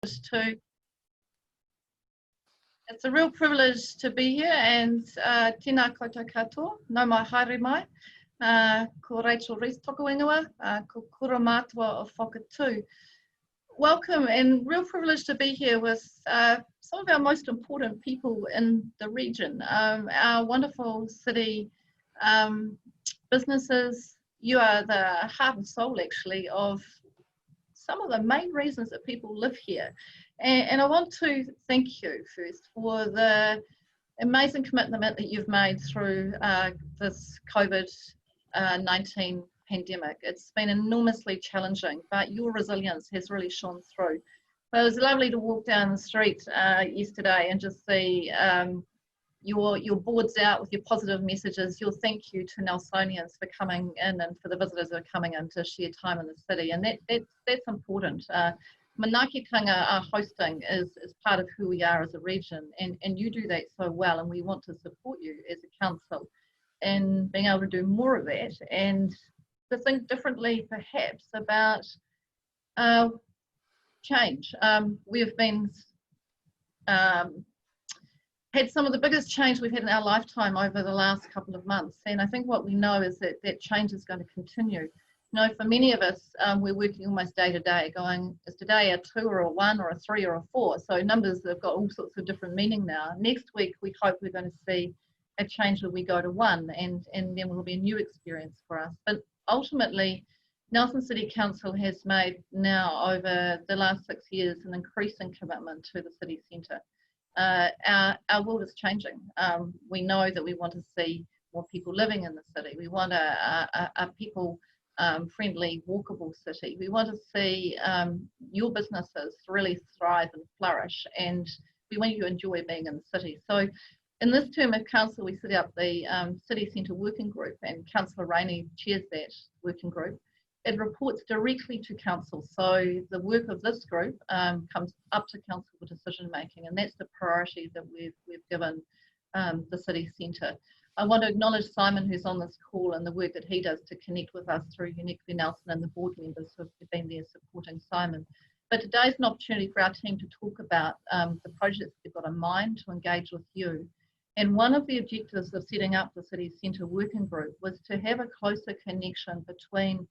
To it's a real privilege to be here, and tēnā koutou katoa, no mai haere mai, ko Rachel Rees toku ingoa, ko kura mātua o Whakatū. Welcome, and real privilege to be here with some of our most important people in the region, our wonderful city businesses. You are the heart and soul actually of some of the main reasons that people live here. And I want to thank you first for the amazing commitment that you've made through this COVID-19 pandemic. It's been enormously challenging, but your resilience has really shone through. But it was lovely to walk down the street yesterday and just see your boards out with your positive messages, your thank you to Nelsonians for coming in and for the visitors that are coming in to share time in the city, and that's important. Manaakitanga hosting is part of who we are as a region, and you do that so well, and we want to support you as a council in being able to do more of that and to think differently perhaps about change. We've been had some of the biggest change we've had in our lifetime over the last couple of months, and I think what we know is that that change is going to continue. You know, for many of us, we're working almost day to day, going, is today a 2 or a 1 or a 3 or a 4? So numbers have got all sorts of different meaning now. Next week, we hope we're going to see a change that we go to 1, and then will be a new experience for us. But ultimately, Nelson City Council has made now over the last 6 years an increasing commitment to the city centre. Our world is changing. We know that we want to see more people living in the city. We want a people friendly, walkable city. We want to see your businesses really thrive and flourish, and we want you to enjoy being in the city. So in this term of council, we set up the City Centre Working Group, and Councillor Rainey chairs that working group. It reports directly to council, so the work of this group comes up to council for decision making, and that's the priority that we've given the city centre. I want to acknowledge Simon, who's on this call, and the work that he does to connect with us through Uniquely Nelson and the board members who have been there supporting Simon. But today's an opportunity for our team to talk about the projects they've got in mind to engage with you. And one of the objectives of setting up the City Centre Working Group was to have a closer connection between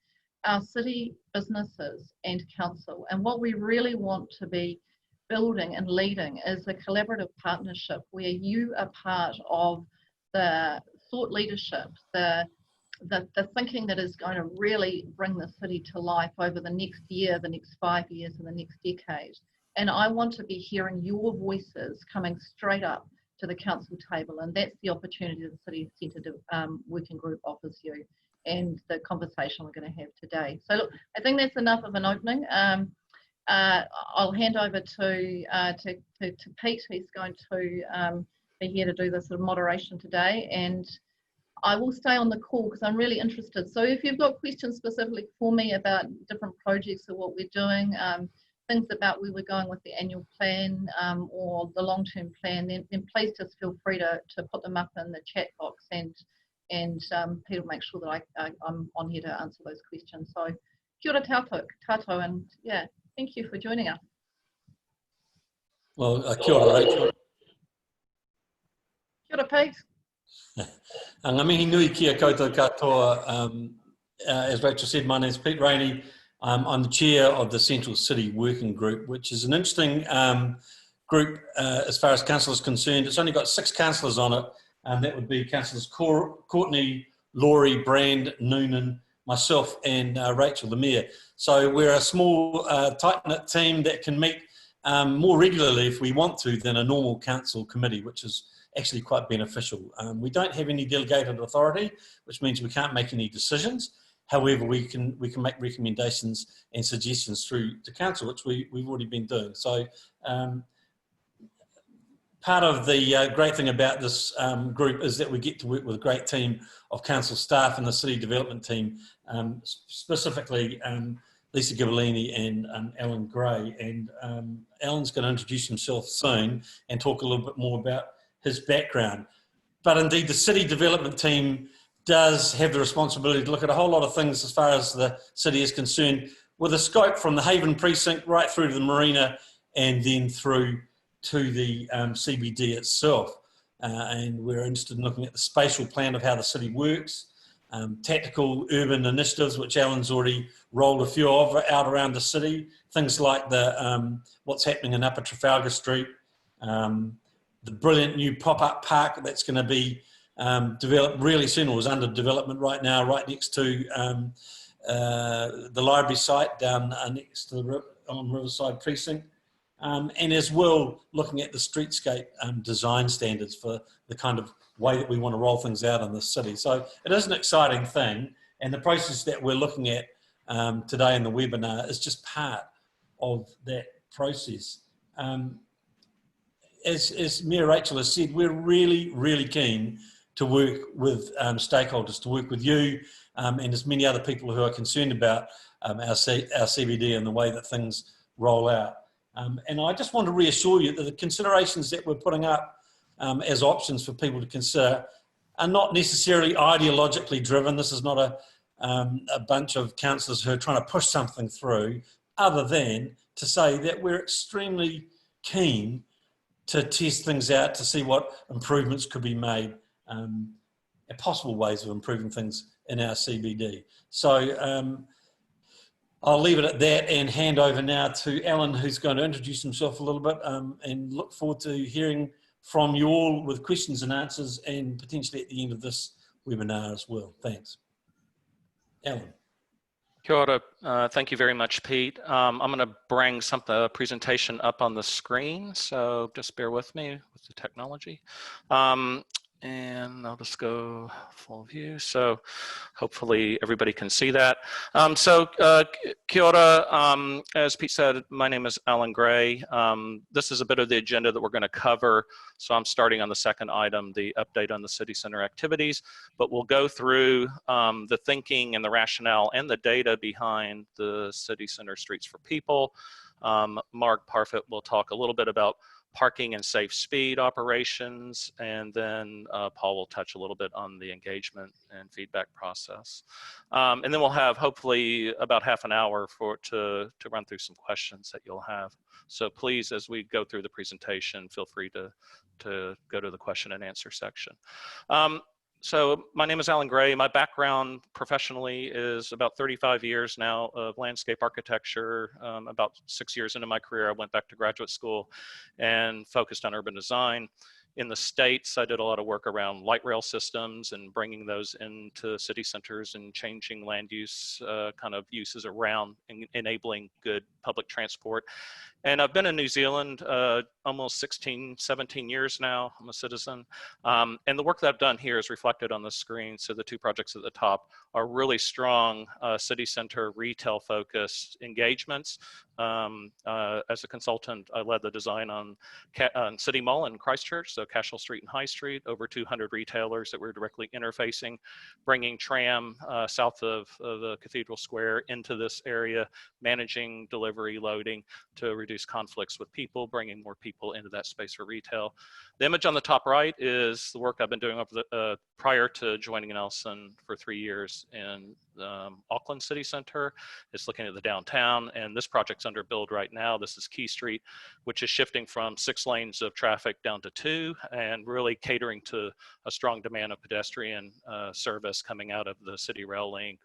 our city businesses and council. And what we really want to be building and leading is a collaborative partnership where you are part of the thought leadership, the thinking that is going to really bring the city to life over the next year, the next 5 years, and the next decade. And I want to be hearing your voices coming straight up to the council table, and that's the opportunity that the City Centre Working Group offers you, and the conversation we're going to have today. So look, I think that's enough of an opening. I'll hand over to Pete, who's going to be here to do the sort of moderation today, and I will stay on the call because I'm really interested. So if you've got questions specifically for me about different projects or what we're doing, things about where we're going with the annual plan or the long-term plan, then please just feel free to put them up in the chat box, and Pete will make sure that I'm on here to answer those questions. So kia ora tātou, and yeah, thank you for joining us. Well, kia ora, Rachel. Kia ora, Pete. Ngā mihi nui kia koutou katoa. As Rachel said, my name is Pete Rainey. I'm the chair of the Central City Working Group, which is an interesting group as far as council is concerned. It's only got 6 councillors on it, and that would be councillors Courtney, Laurie, Brand, Noonan, myself, and Rachel, the mayor. So we're a small, tight-knit team that can meet more regularly if we want to than a normal council committee, which is actually quite beneficial. We don't have any delegated authority, which means we can't make any decisions. However, we can make recommendations and suggestions through to council, which we've already been doing. So part of the great thing about this group is that we get to work with a great team of council staff and the city development team, specifically Lisa Givellini and Alan Gray. And Alan's going to introduce himself soon and talk a little bit more about his background. But indeed, the city development team does have the responsibility to look at a whole lot of things as far as the city is concerned, with a scope from the Haven precinct right through to the marina and then through to the CBD itself. And we're interested in looking at the spatial plan of how the city works, tactical urban initiatives, which Alan's already rolled a few of out around the city, things like the what's happening in Upper Trafalgar Street, the brilliant new pop-up park that's going to be developed really soon, or is under development right now, right next to the library site down next to the on Riverside Precinct. And as well, looking at the streetscape design standards for the kind of way that we want to roll things out in the city. So it is an exciting thing, and the process that we're looking at today in the webinar is just part of that process. As Mayor Rachel has said, we're really, really keen to work with stakeholders, to work with you and as many other people who are concerned about our CBD and the way that things roll out. And I just want to reassure you that the considerations that we're putting up as options for people to consider are not necessarily ideologically driven. This is not a bunch of councillors who are trying to push something through, other than to say that we're extremely keen to test things out, to see what improvements could be made, and possible ways of improving things in our CBD. So I'll leave it at that and hand over now to Alan, who's going to introduce himself a little bit, and look forward to hearing from you all with questions and answers, and potentially at the end of this webinar as well. Thanks. Alan. Kia ora. Thank you very much, Pete. I'm going to bring a presentation up on the screen, so just bear with me with the technology. And I'll just go full view. So hopefully everybody can see that. Kia ora. As Pete said, my name is Alan Gray. This is a bit of the agenda that we're going to cover. So I'm starting on the second item, the update on the city center activities, but we'll go through the thinking and the rationale and the data behind the city center streets for people. Mark Parfitt will talk a little bit about parking and safe speed operations, and then Paul will touch a little bit on the engagement and feedback process. And then we'll have hopefully about half an hour to run through some questions that you'll have. So please, as we go through the presentation, feel free to go to the question and answer section. So my name is Alan Gray. My background professionally is about 35 years now of landscape architecture. About 6 years into my career, I went back to graduate school and focused on urban design. In the States, I did a lot of work around light rail systems and bringing those into city centers and changing land use kind of uses around enabling good public transport. And I've been in New Zealand almost 16, 17 years now. I'm a citizen. And the work that I've done here is reflected on the screen. So the two projects at the top are really strong city center retail focused engagements. As a consultant, I led the design on City Mall in Christchurch, so Cashel Street and High Street, over 200 retailers that we're directly interfacing, bringing tram south of the Cathedral Square into this area, managing delivery, loading to reduce conflicts with people, bringing more people into that space for retail. The image on the top right is the work I've been doing over prior to joining Nelson for 3 years in Auckland City Center. It's looking at the downtown, and this project's under build right now. This is Key Street, which is shifting from 6 lanes of traffic down to 2, and really catering to a strong demand of pedestrian service coming out of the City Rail Link,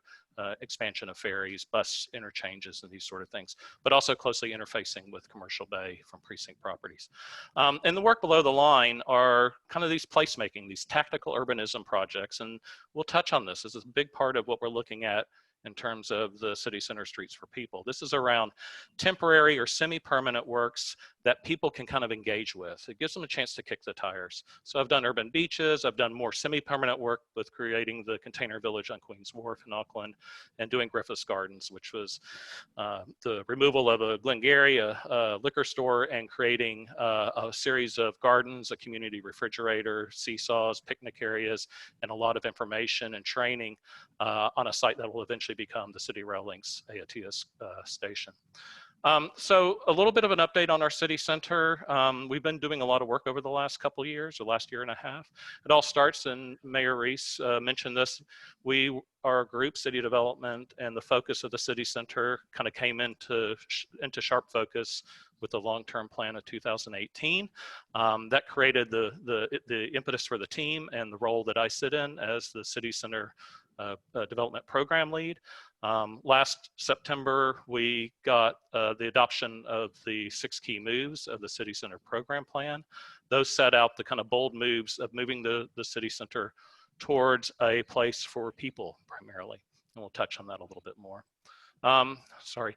expansion of ferries, bus interchanges, and these sort of things, but also closely interfacing with Commercial Bay from precinct properties. And the work below the line are kind of these placemaking, these tactical urbanism projects, and we'll touch on this. This is a big part of what we're looking at in terms of the city center streets for people. This is around temporary or semi-permanent works that people can kind of engage with. It gives them a chance to kick the tires. So I've done urban beaches, I've done more semi-permanent work with creating the container village on Queen's Wharf in Auckland, and doing Griffiths Gardens, which was the removal of a Glengarry, a liquor store, and creating a series of gardens, a community refrigerator, seesaws, picnic areas, and a lot of information and training on a site that will eventually become the City Rail Link's Aotea station. So a little bit of an update on our city center. We've been doing a lot of work over the last couple of years, or last year and a half. It all starts, and Mayor Reese mentioned this, our group, City Development, and the focus of the city center kind of came into sharp focus with the long-term plan of 2018. That created the impetus for the team and the role that I sit in as the City Center Development Program Lead. Last September, we got the adoption of the 6 key moves of the City Center Program Plan. Those set out the kind of bold moves of moving the City Center towards a place for people primarily. And we'll touch on that a little bit more. Sorry.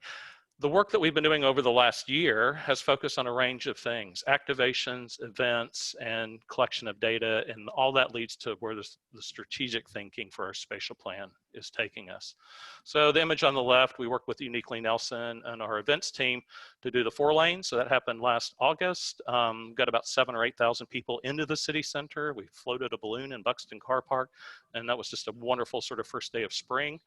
The work that we've been doing over the last year has focused on a range of things: activations, events, and collection of data, and all that leads to where the strategic thinking for our spatial plan is taking us. So the image on the left, we worked with Uniquely Nelson and our events team to do the 4 lanes. So that happened last August. Got about 7,000 or 8,000 people into the city center. We floated a balloon in Buxton Car Park, and that was just a wonderful sort of first day of spring.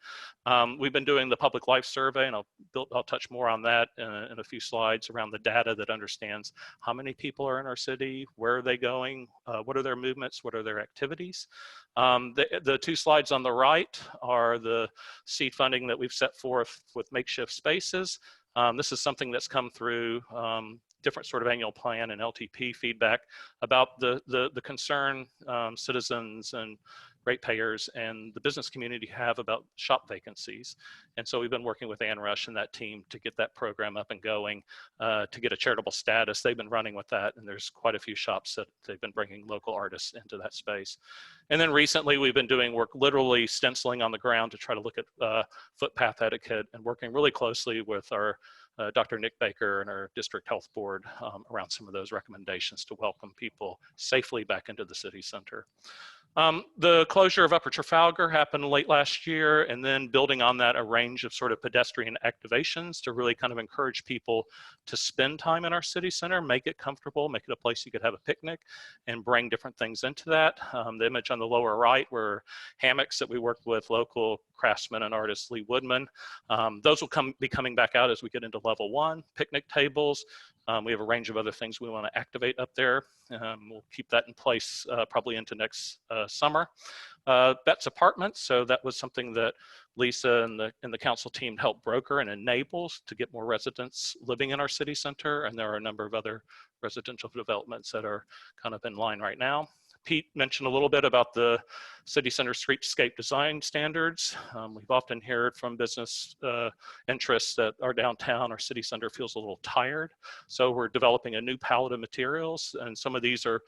We've been doing the public life survey, and I'll touch more on that in a few slides around the data that understands how many people are in our city, where are they going, what are their movements, what are their activities. The 2 slides on the right are the seed funding that we've set forth with makeshift spaces. This is something that's come through different sort of annual plan and LTP feedback about the concern citizens and ratepayers and the business community have about shop vacancies. And so we've been working with Ann Rush and that team to get that program up and going, to get a charitable status. They've been running with that, and there's quite a few shops that they've been bringing local artists into that space. And then recently we've been doing work literally stenciling on the ground to try to look at footpath etiquette and working really closely with our Dr. Nick Baker and our district health board around some of those recommendations to welcome people safely back into the city center. The closure of Upper Trafalgar happened late last year, and then building on that, a range of sort of pedestrian activations to really kind of encourage people to spend time in our city center, make it comfortable, make it a place you could have a picnic, and bring different things into that. The image on the lower right were hammocks that we worked with local craftsman and artist Lee Woodman. Those will be coming back out as we get into level 1. Picnic tables. We have a range of other things we want to activate up there. We'll keep that in place probably into next summer. Bet's Apartments, so that was something that Lisa and the council team helped broker and enables to get more residents living in our city center, and there are a number of other residential developments that are kind of in line right now. Pete mentioned a little bit about the city center streetscape design standards. We've often heard from business interests that our downtown, our city center feels a little tired. So we're developing a new palette of materials, and some of these are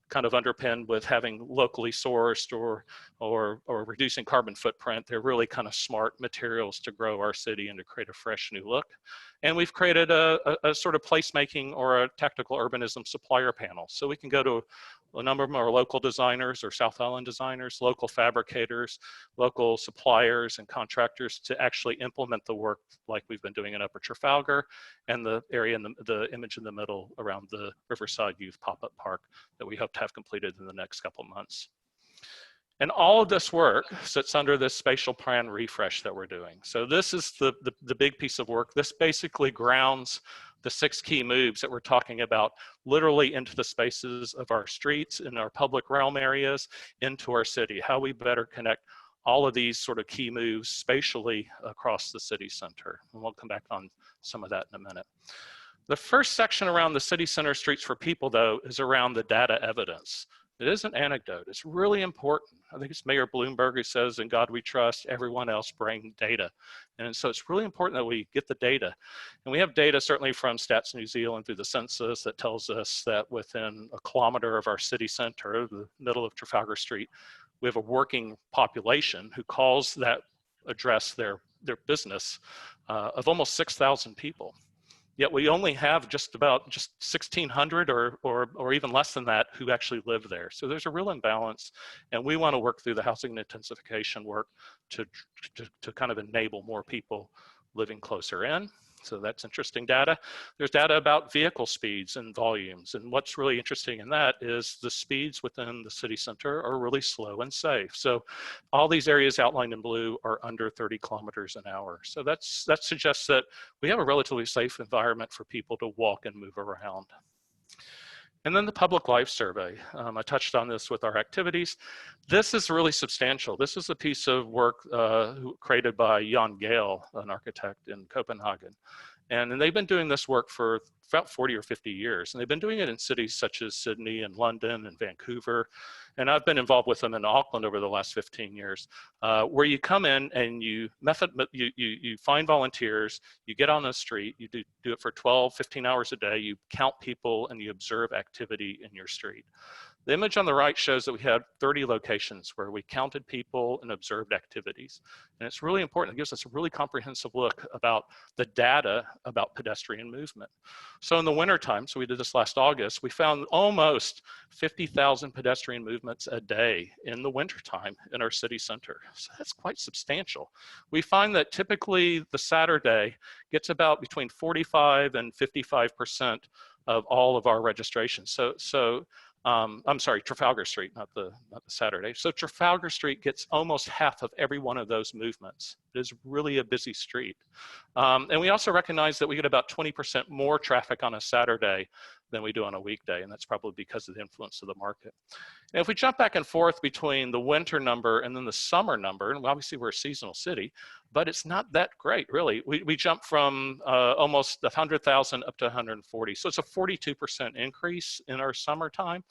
kind of underpinned with having locally sourced or reducing carbon footprint. They're really kind of smart materials to grow our city and to create a fresh new look. And we've created a sort of placemaking or a tactical urbanism supplier panel. So we can go to a number of them are local designers or South Island designers, local fabricators, local suppliers and contractors to actually implement the work like we've been doing in Upper Trafalgar and the area in the image in the middle around the Riverside Youth Pop-Up Park that we hope to have completed in the next couple of months. And all of this work sits under this spatial plan refresh that we're doing. So this is the big piece of work. This basically grounds the 6 key moves that we're talking about literally into the spaces of our streets, in our public realm areas, into our city, how we better connect all of these sort of key moves spatially across the city center. And we'll come back on some of that in a minute. The first section around the city center streets for people, though, is around the data evidence. It is an anecdote. It's really important. I think it's Mayor Bloomberg who says, "In God we trust, everyone else bring data." And so it's really important that we get the data. And we have data certainly from Stats New Zealand through the census that tells us that within a kilometer of our city center, the middle of Trafalgar Street, we have a working population who calls that address their business of almost 6,000 people. Yet we only have just 1,600 or even less than that who actually live there. So there's a real imbalance, and we want to work through the housing intensification work to kind of enable more people living closer in. So that's interesting data. There's data about vehicle speeds and volumes. And what's really interesting in that is the speeds within the city center are really slow and safe. So all these areas outlined in blue are under 30 kilometers an hour. So that suggests that we have a relatively safe environment for people to walk and move around. And then the public life survey. I touched on this with our activities. This is really substantial. This is a piece of work created by Jan Gehl, an architect in Copenhagen. And they've been doing this work for about 40 or 50 years. And they've been doing it in cities such as Sydney and London and Vancouver. And I've been involved with them in Auckland over the last 15 years, where you come in and you find volunteers, you get on the street, you do it for 12, 15 hours a day, you count people and you observe activity in your street. The image on the right shows that we had 30 locations where we counted people and observed activities. And it's really important. It gives us a really comprehensive look about the data about pedestrian movement. So in the wintertime, so we did this last August, we found almost 50,000 pedestrian movements a day in the wintertime in our city center. So that's quite substantial. We find that typically the Saturday gets about between 45 and 55% of all of our registrations. I'm sorry, Trafalgar Street, not the Saturday. So Trafalgar Street gets almost half of every one of those movements. It is really a busy street. And we also recognize that we get about 20% more traffic on a Saturday than we do on a weekday, and that's probably because of the influence of the market. And if we jump back and forth between the winter number and then the summer number, and obviously we're a seasonal city, but it's not that great, really. We jump from almost 100,000 up to 140. So it's a 42% increase in our summertime.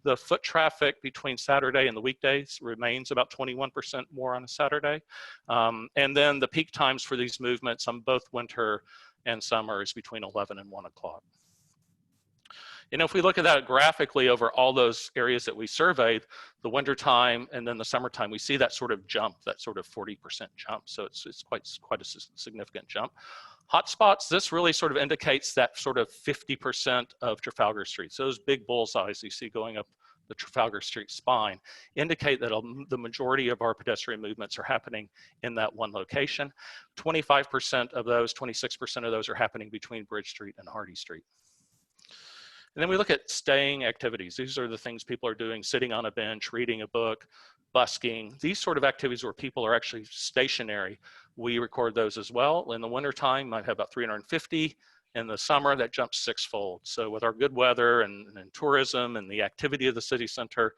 The foot traffic between Saturday and the weekdays remains about 21% more on a Saturday. And then the peak times for these movements on both winter and summer is between 11 and 1 o'clock. And if we look at that graphically over all those areas that we surveyed, the wintertime and then the summertime, we see that sort of jump, that sort of 40% jump. So it's quite a significant jump. Hotspots, this really sort of indicates that sort of 50% of Trafalgar Street. So those big bullseyes you see going up the Trafalgar Street spine indicate that the majority of our pedestrian movements are happening in that one location. 25% of those, 26% of those are happening between Bridge Street and Hardy Street. And then we look at staying activities. These are the things people are doing, sitting on a bench, reading a book, busking. These sort of activities where people are actually stationary, we record those as well. In the wintertime, might have about 350. In the summer, that jumps sixfold. So with our good weather and tourism and the activity of the city center,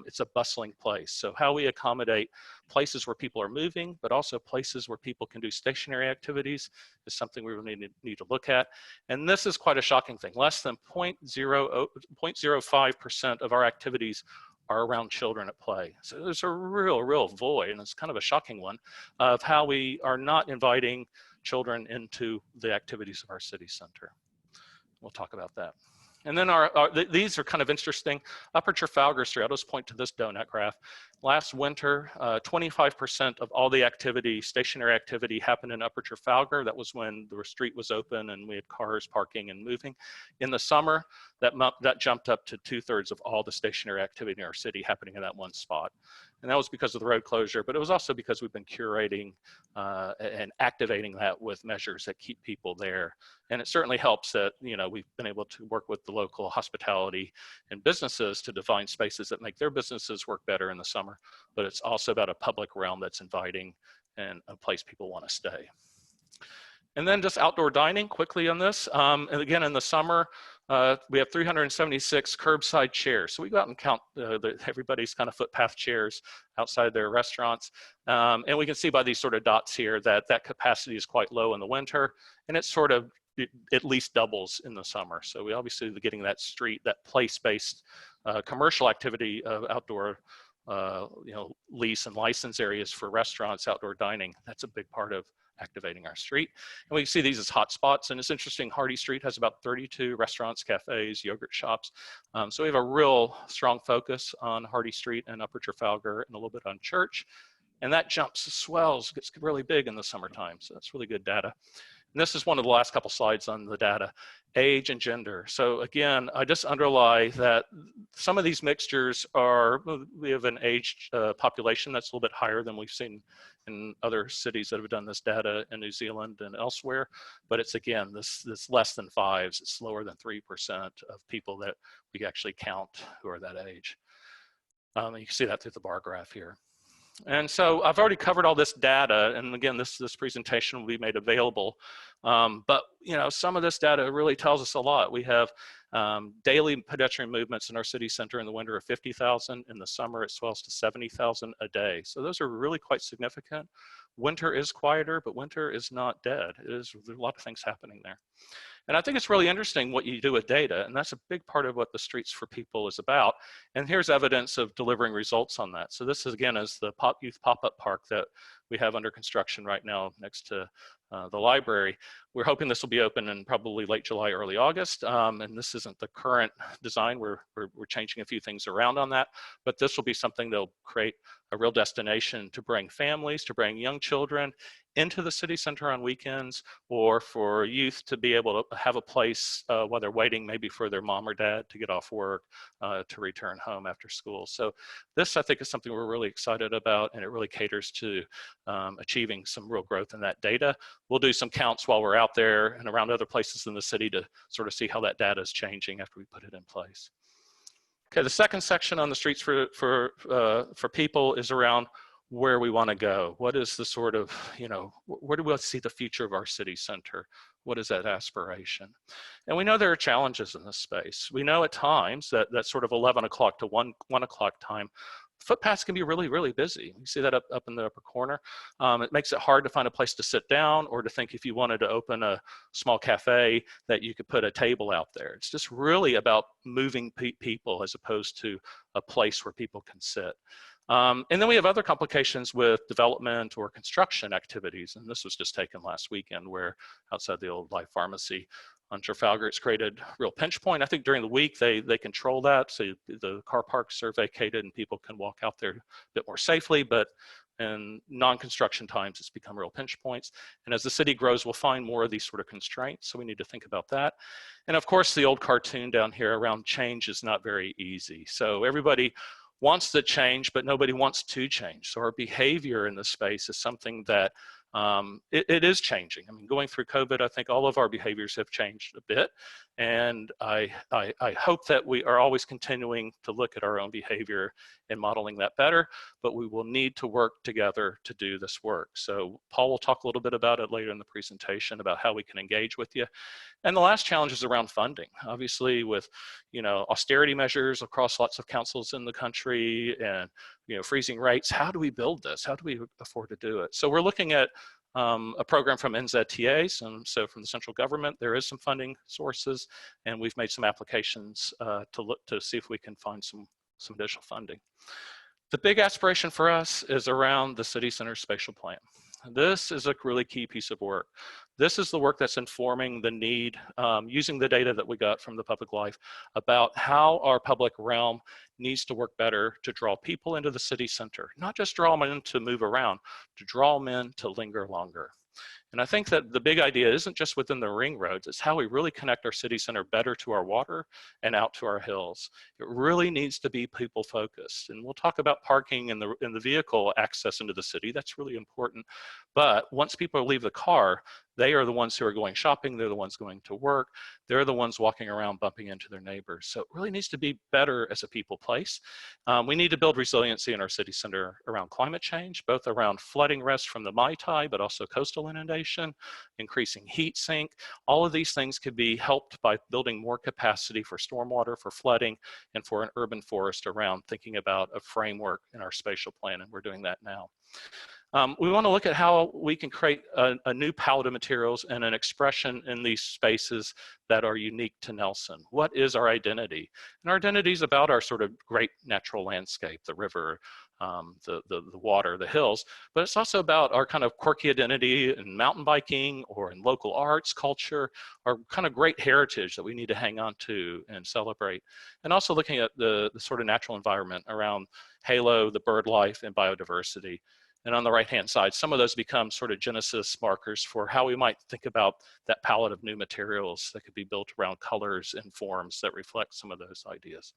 it's a bustling place. So how we accommodate places where people are moving, but also places where people can do stationary activities is something we really need to look at. And this is quite a shocking thing. Less than 0.05% of our activities are around children at play. So there's a real void, and it's kind of a shocking one, of how we are not inviting children into the activities of our city center. We'll talk about that. And then these are kind of interesting. Upper Trafalgar Street, I'll just point to this donut graph. Last winter, 25% of all the activity, stationary activity, happened in Upper Trafalgar. That was when the street was open and we had cars parking and moving. In the summer, that jumped up to 2/3 of all the stationary activity in our city happening in that one spot. And that was because of the road closure, but it was also because we've been curating and activating that with measures that keep people there. And it certainly helps that, you know, we've been able to work with the local hospitality and businesses to define spaces that make their businesses work better in the summer, but it's also about a public realm that's inviting and a place people want to stay. And then just outdoor dining quickly on this. And again, in the summer, we have 376 curbside chairs. So we go out and count everybody's kind of footpath chairs outside their restaurants. And we can see by these sort of dots here that that capacity is quite low in the winter, and it's sort of at least doubles in the summer. So we obviously are getting that street, that place-based commercial activity of outdoor lease and license areas for restaurants, outdoor dining. That's a big part of activating our street. And we see these as hot spots. And it's interesting, Hardy Street has about 32 restaurants, cafes, yogurt shops. So we have a real strong focus on Hardy Street and Upper Trafalgar and a little bit on Church. And that jumps, swells, gets really big in the summertime. So that's really good data. And this is one of the last couple slides on the data, age and gender. So again, I just underlie that some of these mixtures we have an aged population that's a little bit higher than we've seen in other cities that have done this data in New Zealand and elsewhere. But it's, again, this less than 5s, it's lower than 3% of people that we actually count who are that age. You can see that through the bar graph here. And so I've already covered all this data, and again, this presentation will be made available. But you know, some of this data really tells us a lot. We have Daily pedestrian movements in our city center in the winter are 50,000. In the summer, it swells to 70,000 a day. So those are really quite significant. Winter is quieter, but winter is not dead. There's a lot of things happening there. And I think it's really interesting what you do with data, and that's a big part of what the Streets for People is about. And here's evidence of delivering results on that. So this is, again, is the Youth Pop-Up Park that we have under construction right now next to the library. We're hoping this will be open in probably late July, early August. And this isn't the current design. We're changing a few things around on that, but this will be something that'll create a real destination to bring families, to bring young children into the city center on weekends, or for youth to be able to have a place while they're waiting maybe for their mom or dad to get off work to return home after school. So this, I think, is something we're really excited about, and it really caters to achieving some real growth in that data. We'll do some counts while we're out there and around other places in the city to sort of see how that data is changing after we put it in place. Okay, the second section on the Streets for People is around where we want to go. What is the sort of, where do we see the future of our city center? What is that aspiration? And we know there are challenges in this space. We know at times that sort of 11 o'clock to 1 o'clock time, footpaths can be really, really busy. You see that up in the upper corner. It makes it hard to find a place to sit down, or to think if you wanted to open a small cafe that you could put a table out there. It's just really about moving people as opposed to a place where people can sit. And then we have other complications with development or construction activities. And this was just taken last weekend, where outside the old Life Pharmacy on Trafalgar, it's created a real pinch point. I think during the week they control that, so the car parks are vacated and people can walk out there a bit more safely, but in non-construction times, it's become real pinch points. And as the city grows, we'll find more of these sort of constraints, so we need to think about that. And of course, the old cartoon down here around change is not very easy. So everybody wants to change, but nobody wants to change. So our behavior in this space is something that it is changing. I mean, going through COVID, I think all of our behaviors have changed a bit. And I hope that we are always continuing to look at our own behavior and modeling that better, but we will need to work together to do this work. So Paul will talk a little bit about it later in the presentation about how we can engage with you. And the last challenge is around funding. Obviously, with austerity measures across lots of councils in the country, and freezing rates, how do we build this? How do we afford to do it? So we're looking at a program from NZTA, so from the central government. There is some funding sources, and we've made some applications to look to see if we can find some additional funding. The big aspiration for us is around the city center spatial plan. This is a really key piece of work. This is the work that's informing the need, using the data that we got from the public life, about how our public realm needs to work better to draw people into the city center, not just draw them in to move around, to draw them in to linger longer. And I think that the big idea isn't just within the ring roads, it's how we really connect our city center better to our water and out to our hills. It really needs to be people focused. And we'll talk about parking and the vehicle access into the city. That's really important. But once people leave the car, they are the ones who are going shopping, they're the ones going to work, they're the ones walking around bumping into their neighbors. So it really needs to be better as a people place. We need to build resiliency in our city center around climate change, both around flooding risk from the Mai Tai, but also coastal inundation, increasing heat sink. All of these things could be helped by building more capacity for stormwater, for flooding, and for an urban forest around thinking about a framework in our spatial plan, and we're doing that now. We want to look at how we can create a new palette of materials and an expression in these spaces that are unique to Nelson. What is our identity? And our identity is about our sort of great natural landscape, the river, the water, the hills, but it's also about our kind of quirky identity in mountain biking or in local arts, culture, our kind of great heritage that we need to hang on to and celebrate. And also looking at the sort of natural environment around halo, the bird life, and biodiversity. And on the right-hand side, some of those become sort of genesis markers for how we might think about that palette of new materials that could be built around colors and forms that reflect some of those ideas.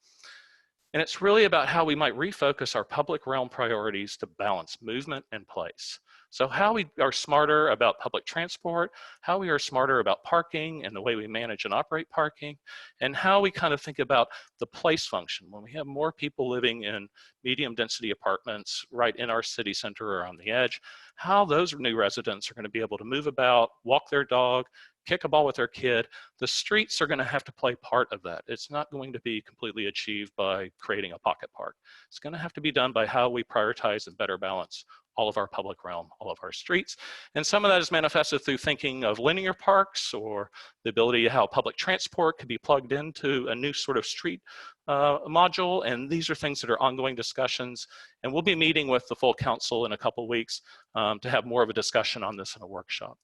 And it's really about how we might refocus our public realm priorities to balance movement and place. So how we are smarter about public transport, how we are smarter about parking and the way we manage and operate parking, and how we kind of think about the place function. When we have more people living in medium density apartments right in our city center or on the edge, how those new residents are going to be able to move about, walk their dog, kick a ball with their kid, the streets are going to have to play part of that. It's not going to be completely achieved by creating a pocket park. It's going to have to be done by how we prioritize and better balance all of our public realm, all of our streets. And some of that is manifested through thinking of linear parks, or the ability of how public transport could be plugged into a new sort of street module. And these are things that are ongoing discussions. And we'll be meeting with the full council in a couple of weeks to have more of a discussion on this in a workshop.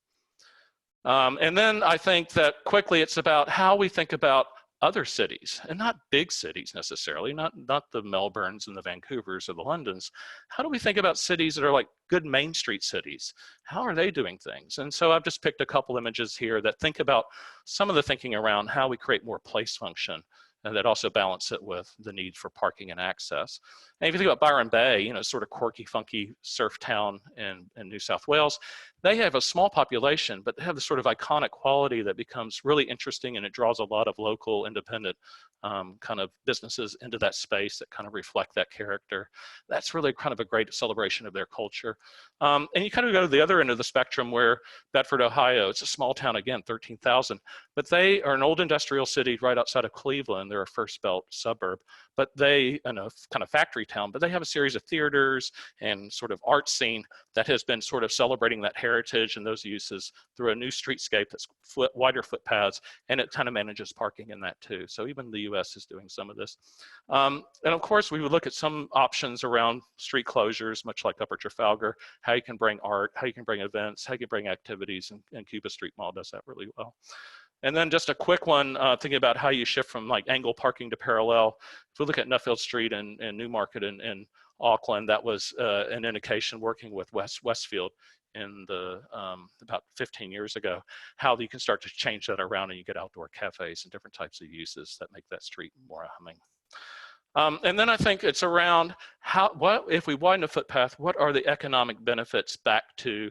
And then I think that quickly it's about how we think about other cities, and not big cities necessarily, not the Melbournes and the Vancouvers or the Londons. How do we think about cities that are like good Main Street cities? How are they doing things? And so I've just picked a couple images here that think about some of the thinking around how we create more place function, and that also balance it with the need for parking and access. And if you think about Byron Bay, you know, sort of quirky, funky surf town in New South Wales, they have a small population, but they have the sort of iconic quality that becomes really interesting, and it draws a lot of local independent kind of businesses into that space that kind of reflect that character. That's really kind of a great celebration of their culture. And you kind of go to the other end of the spectrum where Bedford, Ohio, it's a small town again, 13,000, but they are an old industrial city right outside of Cleveland. They're a first belt suburb, but they, in a kind of factory town, but they have a series of theaters and sort of art scene that has been sort of celebrating that heritage and those uses through a new streetscape that's wider footpaths, and it kind of manages parking in that too. So even the US is doing some of this. And of course, we would look at some options around street closures, much like Upper Trafalgar, how you can bring art, how you can bring events, how you can bring activities, and Cuba Street Mall does that really well. And then just a quick one, thinking about how you shift from like angle parking to parallel. If we look at Nuffield Street and Newmarket in Auckland, that was an indication working with Westfield in the about 15 years ago, how you can start to change that around and you get outdoor cafes and different types of uses that make that street more humming. And then I think it's around what if we widen a footpath, what are the economic benefits back to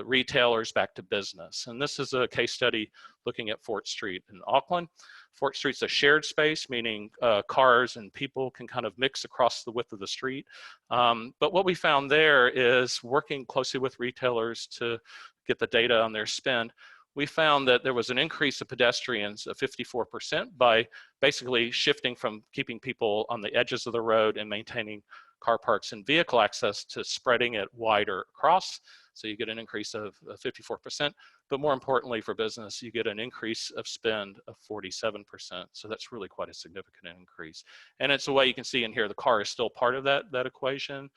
retailers, back to business? And this is a case study looking at Fort Street in Auckland. Fort Street's a shared space, meaning cars and people can kind of mix across the width of the street. But what we found there is working closely with retailers to get the data on their spend. We found that there was an increase of pedestrians of 54% by basically shifting from keeping people on the edges of the road and maintaining car parks and vehicle access to spreading it wider across. So you get an increase of 54%, but more importantly for business, you get an increase of spend of 47%. So that's really quite a significant increase. And it's a way you can see in here, the car is still part of that equation.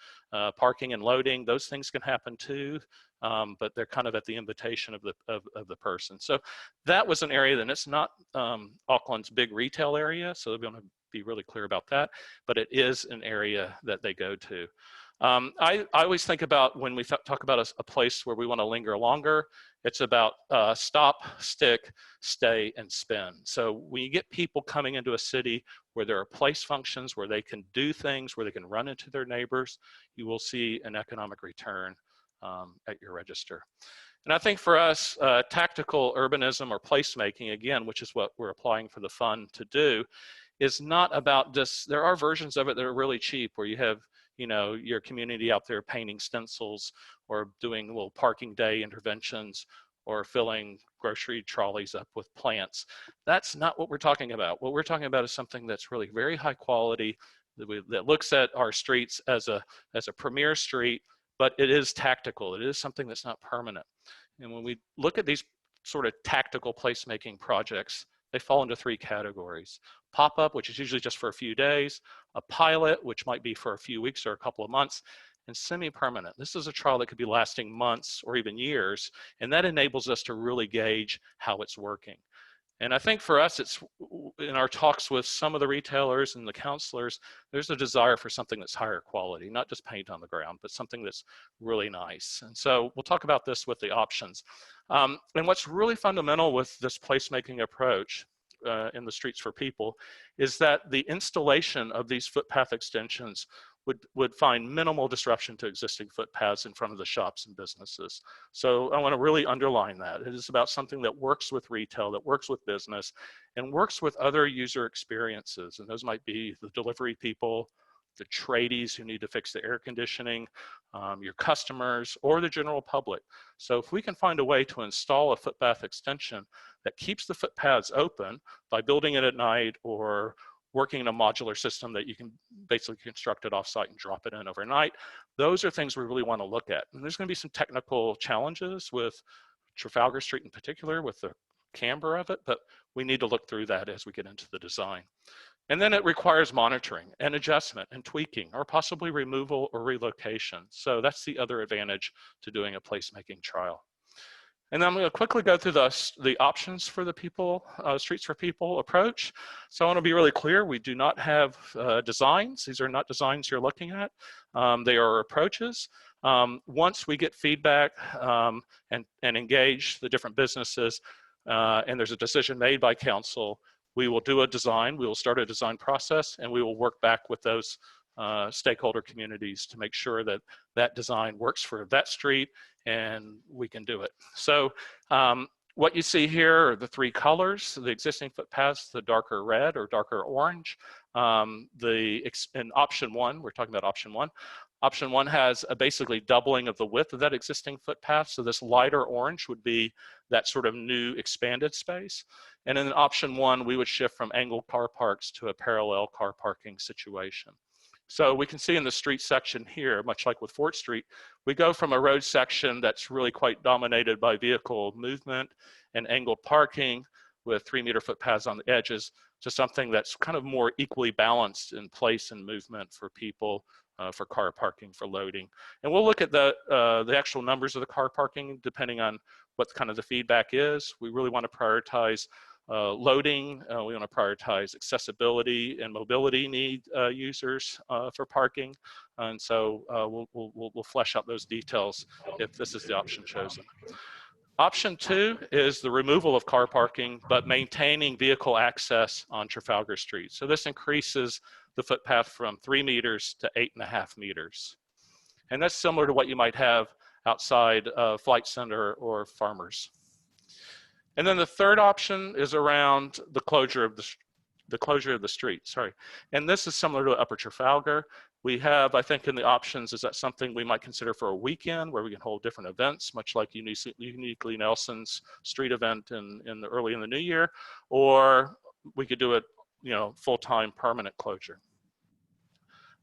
Parking and loading, those things can happen too. But they're kind of at the invitation of the person. So that was an area, and it's not Auckland's big retail area, so we want to be really clear about that, but it is an area that they go to. I always think about when we talk about a place where we want to linger longer, it's about stop, stick, stay, and spend. So when you get people coming into a city where there are place functions, where they can do things, where they can run into their neighbors, you will see an economic return at your register. And I think for us, tactical urbanism or placemaking, again, which is what we're applying for the fund to do, is not about just, there are versions of it that are really cheap where you have, you know, your community out there painting stencils or doing little parking day interventions or filling grocery trolleys up with plants. That's not what we're talking about. What we're talking about is something that's really very high quality, that looks at our streets as a premier street, but it is tactical. It is something that's not permanent. And when we look at these sort of tactical placemaking projects, they fall into three categories. Pop-up, which is usually just for a few days, a pilot, which might be for a few weeks or a couple of months, and semi-permanent. This is a trial that could be lasting months or even years, and that enables us to really gauge how it's working. And I think for us, it's in our talks with some of the retailers and the counselors, there's a desire for something that's higher quality, not just paint on the ground, but something that's really nice. And so we'll talk about this with the options. And what's really fundamental with this placemaking approach in the Streets for People is that the installation of these footpath extensions would find minimal disruption to existing footpaths in front of the shops and businesses. So I want to really underline that. It is about something that works with retail, that works with business, and works with other user experiences. And those might be the delivery people, the tradies who need to fix the air conditioning, your customers, or the general public. So if we can find a way to install a footpath extension that keeps the footpaths open by building it at night or working in a modular system that you can basically construct it offsite and drop it in overnight, those are things we really want to look at. And there's going to be some technical challenges with Trafalgar Street in particular, with the camber of it, but we need to look through that as we get into the design. And then it requires monitoring and adjustment and tweaking, or possibly removal or relocation. So that's the other advantage to doing a placemaking trial. And then I'm going to quickly go through the options for the people, Streets for People approach. So I want to be really clear, we do not have designs. These are not designs you're looking at. They are approaches. Once we get feedback and engage the different businesses, and there's a decision made by council, we will do a design, we will start a design process, and we will work back with those stakeholder communities to make sure that that design works for that street and we can do it. So what you see here are the three colors, the existing footpaths, the darker red or darker orange. In option one, we're talking about option one. Option one has a basically doubling of the width of that existing footpath. So this lighter orange would be that sort of new expanded space. And in option one, we would shift from angled car parks to a parallel car parking situation. So we can see in the street section here, much like with Fort Street, we go from a road section that's really quite dominated by vehicle movement and angled parking with 3-meter footpaths on the edges to something that's kind of more equally balanced in place and movement for people, for car parking, for loading. And we'll look at the actual numbers of the car parking depending on what kind of the feedback is. We really want to prioritize loading. We want to prioritize accessibility and mobility need users for parking. And so we'll flesh out those details if this is the option chosen. Option two is the removal of car parking, but maintaining vehicle access on Trafalgar Street. So this increases the footpath from 3 meters to 8.5 meters. And that's similar to what you might have outside Flight Center or Farmers. And then the third option is around the closure of the street, sorry. And this is similar to Upper Trafalgar. We have, I think in the options, is that something we might consider for a weekend where we can hold different events, much like Uniquely Nelson's street event early in the new year, or we could do it, full-time permanent closure.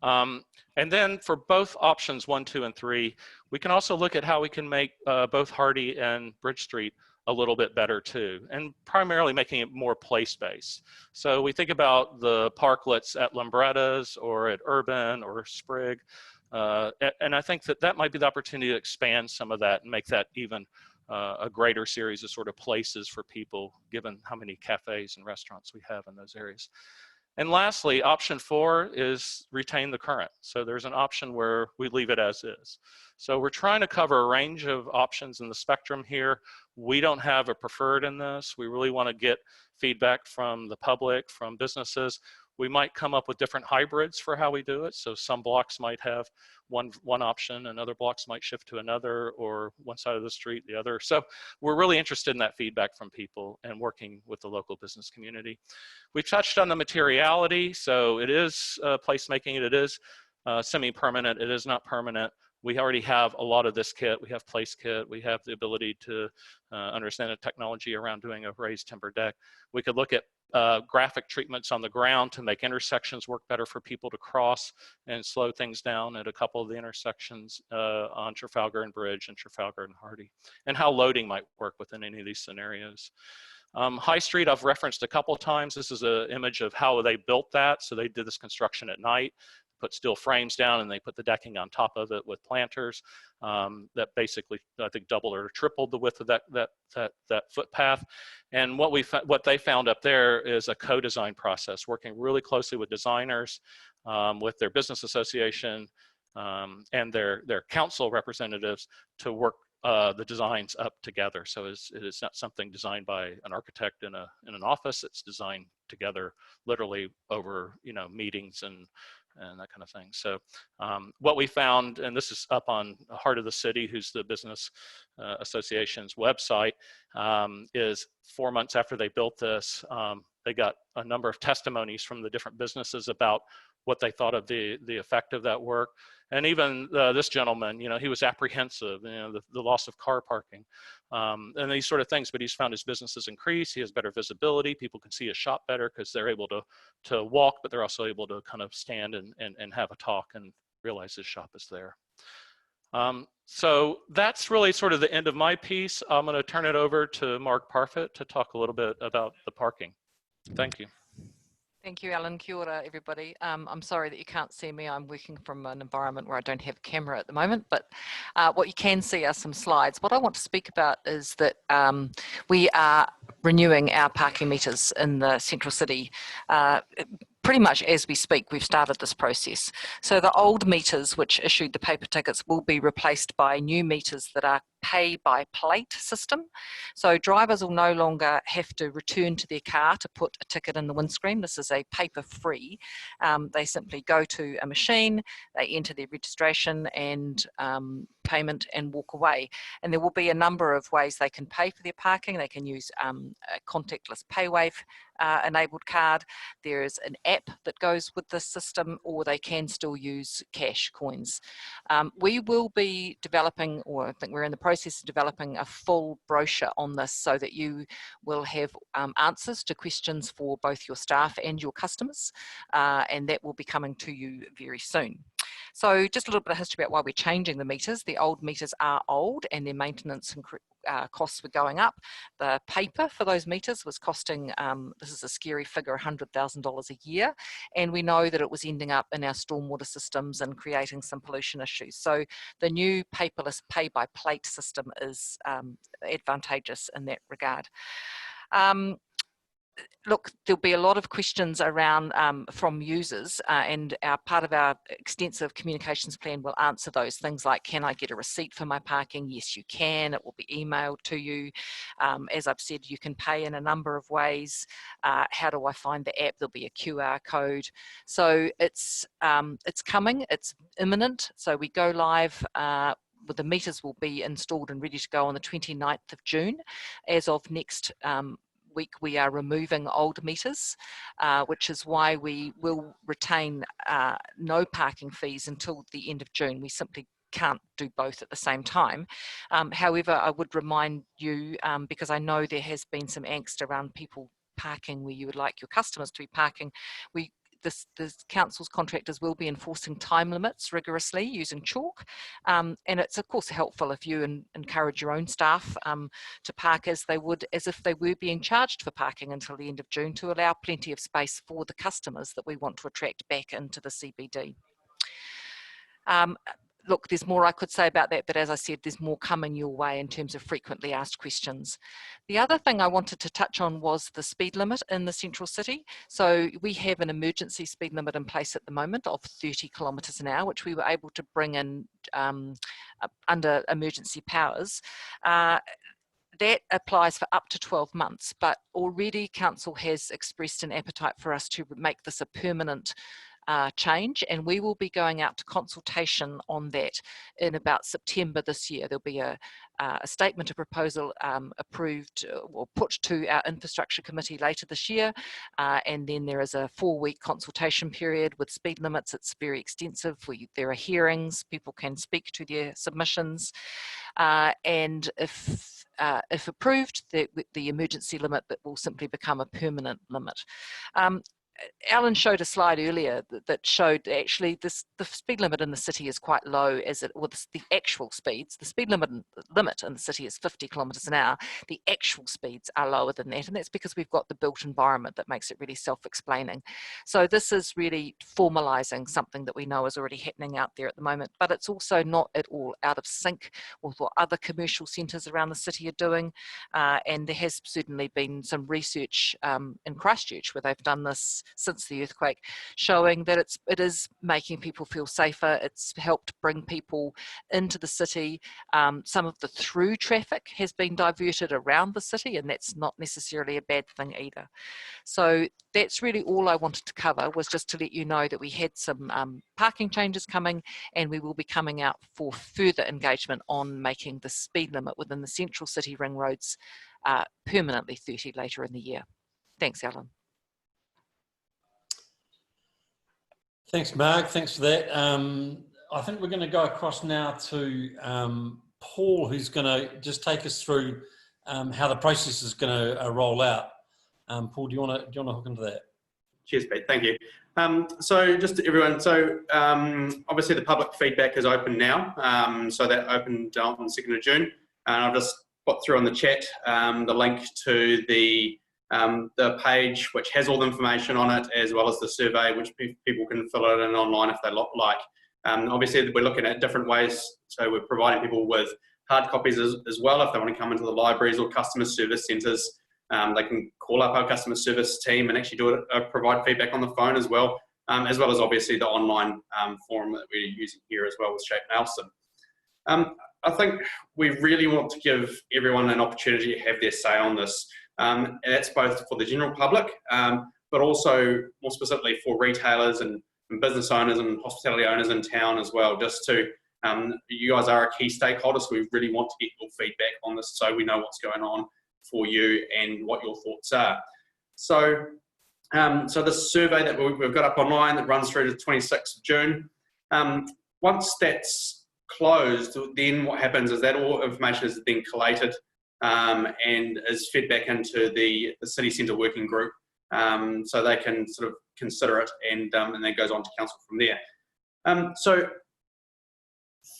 And then for both options 1, 2, and 3, we can also look at how we can make both Hardy and Bridge Street a little bit better too, and primarily making it more place-based. So we think about the parklets at Lombretta's or at Urban or Sprigg, and I think that might be the opportunity to expand some of that and make that even a greater series of sort of places for people, given how many cafes and restaurants we have in those areas. And lastly, option 4 is retain the current. So there's an option where we leave it as is. So we're trying to cover a range of options in the spectrum here. We don't have a preferred in this. We really want to get feedback from the public, from businesses. We might come up with different hybrids for how we do it. So some blocks might have one option and other blocks might shift to another, or one side of the street, the other. So we're really interested in that feedback from people and working with the local business community. We've touched on the materiality. So it is placemaking, it is semi-permanent, it is not permanent. We already have a lot of this kit. We have place kit. We have the ability to understand the technology around doing a raised timber deck. We could look at graphic treatments on the ground to make intersections work better for people to cross and slow things down at a couple of the intersections on Trafalgar and Bridge and Trafalgar and Hardy, and how loading might work within any of these scenarios. High Street, I've referenced a couple of times. This is an image of how they built that. So they did this construction at night, put steel frames down, and they put the decking on top of it with planters that basically, I think, doubled or tripled the width of that footpath. And what they found up there is a co-design process, working really closely with designers, with their business association, and their council representatives to work the designs up together. So it is not something designed by an architect in an office. It's designed together literally over meetings and that kind of thing. So what we found, and this is up on Heart of the City, who's the business association's website, is 4 months after they built this, they got a number of testimonies from the different businesses about what they thought of the effect of that work. And even this gentleman, you know, he was apprehensive, you know, the loss of car parking and these sort of things, but he's found his businesses increase. He has better visibility. People can see his shop better because they're able to walk, but they're also able to kind of stand and have a talk and realize his shop is there. So that's really sort of the end of my piece. I'm going to turn it over to Mark Parfitt to talk a little bit about the parking. Thank you. Thank you, Alan. Kia ora, everybody. I'm sorry that you can't see me. I'm working from an environment where I don't have a camera at the moment, but what you can see are some slides. What I want to speak about is that we are renewing our parking meters in the central city. Pretty much as we speak, we've started this process. So the old meters which issued the paper tickets will be replaced by new meters that are pay by plate system. So drivers will no longer have to return to their car to put a ticket in the windscreen. This is a paper free. They simply go to a machine, they enter their registration and payment and walk away. And there will be a number of ways they can pay for their parking. They can use a contactless PayWave enabled card. There is an app that goes with this system, or they can still use cash coins. We will be developing, or I think we're in the process of developing, a full brochure on this so that you will have answers to questions for both your staff and your customers, and that will be coming to you very soon. So just a little bit of history about why we're changing the meters. The old meters are old and their maintenance and costs were going up. The paper for those meters was costing, this is a scary figure, $100,000 a year. And we know that it was ending up in our stormwater systems and creating some pollution issues. So the new paperless pay-by-plate system is advantageous in that regard. Look, there'll be a lot of questions around from users and part of our extensive communications plan will answer those things like, can I get a receipt for my parking? Yes, you can. It will be emailed to you. As I've said, you can pay in a number of ways. How do I find the app? There'll be a QR code. So it's coming, it's imminent. So we go live the meters will be installed and ready to go on the 29th of June. As of next week, we are removing old meters, which is why we will retain no parking fees until the end of June. We simply can't do both at the same time. However, I would remind you, because I know there has been some angst around people parking where you would like your customers to be parking, the council's contractors will be enforcing time limits rigorously using chalk, and it's of course helpful if you encourage your own staff to park as if they were being charged for parking until the end of June, to allow plenty of space for the customers that we want to attract back into the CBD. Look, there's more I could say about that, but as I said, there's more coming your way in terms of frequently asked questions. The other thing I wanted to touch on was the speed limit in the central city. So we have an emergency speed limit in place at the moment of 30 kilometres an hour, which we were able to bring in under emergency powers. That applies for up to 12 months, but already council has expressed an appetite for us to make this a permanent change, and we will be going out to consultation on that in about September this year. There'll be a statement of proposal approved or put to our infrastructure committee later this year, and then there is a 4-week consultation period with speed limits. It's very extensive. There are hearings, people can speak to their submissions, and if approved, the emergency limit will simply become a permanent limit. Alan showed a slide earlier that showed actually the speed limit in the city is quite low, the actual speeds. The speed limit in the city is 50 kilometres an hour. The actual speeds are lower than that, and that's because we've got the built environment that makes it really self-explaining. So this is really formalising something that we know is already happening out there at the moment, but it's also not at all out of sync with what other commercial centres around the city are doing, and there has certainly been some research in Christchurch where they've done this since the earthquake, showing that it is making people feel safer. It's helped bring people into the city. Some of the through traffic has been diverted around the city, and that's not necessarily a bad thing either. So that's really all I wanted to cover, was just to let you know that we had some parking changes coming, and we will be coming out for further engagement on making the speed limit within the central city ring roads permanently 30 later in the year. Thanks, Alan. Thanks, Mark. Thanks for that. I think we're going to go across now to Paul, who's going to just take us through how the process is going to roll out. Paul, do you want to hook into that? Cheers, Pete. Thank you. So just to everyone, so obviously the public feedback is open now. So that opened on the 2nd of June. And I've just put through on the chat the link to the page which has all the information on it, as well as the survey, which people can fill it in online if they like. Obviously, we're looking at different ways. So we're providing people with hard copies as well if they want to come into the libraries or customer service centres. They can call up our customer service team and actually provide feedback on the phone as well as obviously the online forum that we're using here as well with Shape Nelson. I think we really want to give everyone an opportunity to have their say on this. And that's both for the general public, but also more specifically for retailers and business owners and hospitality owners in town as well. Just to, you guys are a key stakeholder, so we really want to get your feedback on this so we know what's going on for you and what your thoughts are. So, so this survey that we've got up online that runs through to the 26th of June, once that's closed, then what happens is that all information is then collated and is fed back into the city centre working group, so they can sort of consider it, and then goes on to council from there. So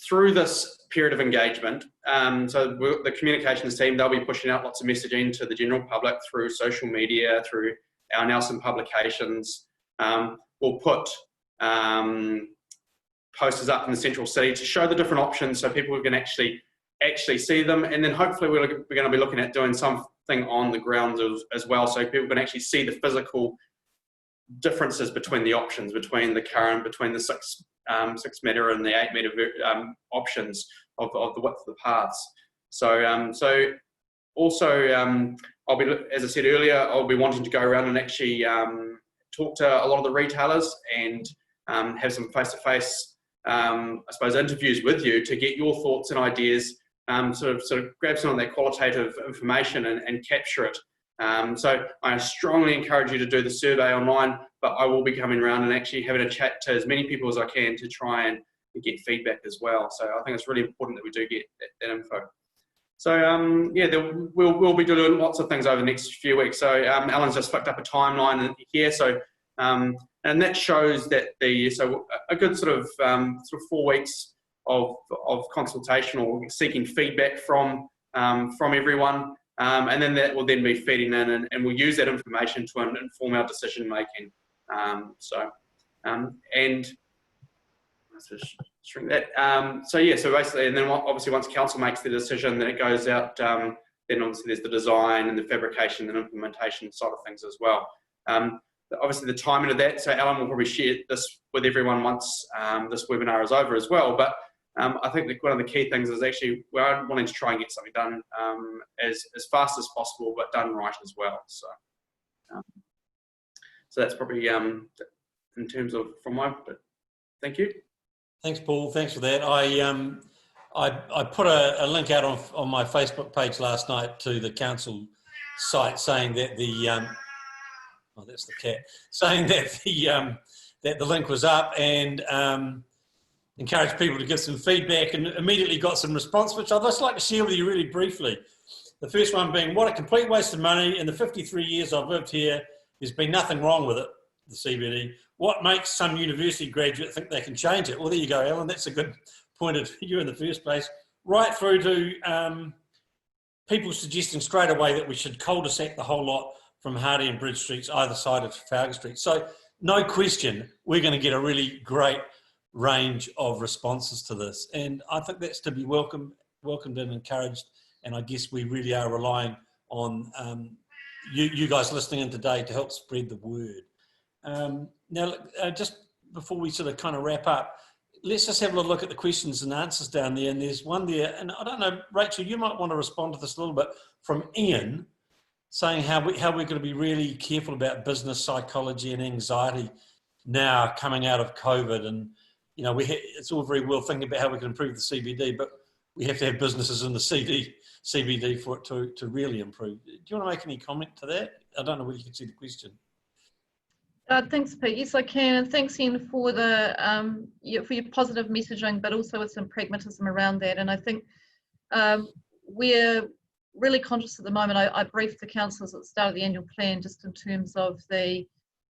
through this period of engagement, so the communications team, they'll be pushing out lots of messaging to the general public through social media, through our Nelson publications. We'll put posters up in the central city to show the different options so people can actually see them, and then hopefully we're going to be looking at doing something on the ground as well, so people can actually see the physical differences between the options, between the 6 metre and the 8 metre options of the width of the paths. So so also I'll be, as I said earlier, I'll be wanting to go around and actually talk to a lot of the retailers and have some face-to-face I suppose interviews with you to get your thoughts and ideas, sort of grab some of that qualitative information and capture it. So I strongly encourage you to do the survey online, but I will be coming around and actually having a chat to as many people as I can to try and get feedback as well. So I think it's really important that we do get that info. So yeah, we'll be doing lots of things over the next few weeks. So Alan's just flicked up a timeline here. So and that shows that a good sort of 4 weeks of consultation or seeking feedback from everyone. And then that will then be feeding in, and we'll use that information to inform our decision making. And let's just shrink that. So yeah, so basically, and then obviously once council makes the decision, then it goes out. Then obviously there's the design and the fabrication and implementation side of things as well. Obviously the timing of that. So Alan will probably share this with everyone once this webinar is over as well. But I think that one of the key things is actually we're wanting to try and get something done as fast as possible, but done right as well. So, so that's probably in terms of from my. But thank you. Thanks, Paul. Thanks for that. I put a link out on my Facebook page last night to the council site saying that oh, that's the cat, saying that the link was up, and encouraged people to give some feedback, and immediately got some response, which I'd just like to share with you really briefly. The first one being, what a complete waste of money. In the 53 years I've lived here, there's been nothing wrong with it, the CBD. What makes some university graduate think they can change it? Well, there you go, Alan. That's a good point of view in the first place. Right through to people suggesting straight away that we should cul-de-sac the whole lot from Hardy and Bridge Streets, either side of Trafalgar Street. So no question, we're going to get a really great range of responses to this, and I think that's to be welcomed and encouraged, and I guess we really are relying on you guys listening in today to help spread the word. Now, just before we sort of kind of wrap up, let's just have a look at the questions and answers down there, and there's one there, and I don't know, Rachel, you might want to respond to this a little bit, from Ian, saying how we're going to be really careful about business psychology and anxiety now coming out of COVID. And you know, it's all very well thinking about how we can improve the CBD, but we have to have businesses in the CBD for it to really improve. Do you want to make any comment to that? I don't know whether you can see the question. Thanks, Pete. Yes, I can. And thanks, Ian, for for your positive messaging, but also with some pragmatism around that. And I think we're really conscious at the moment. I briefed the councillors at the start of the annual plan just in terms of the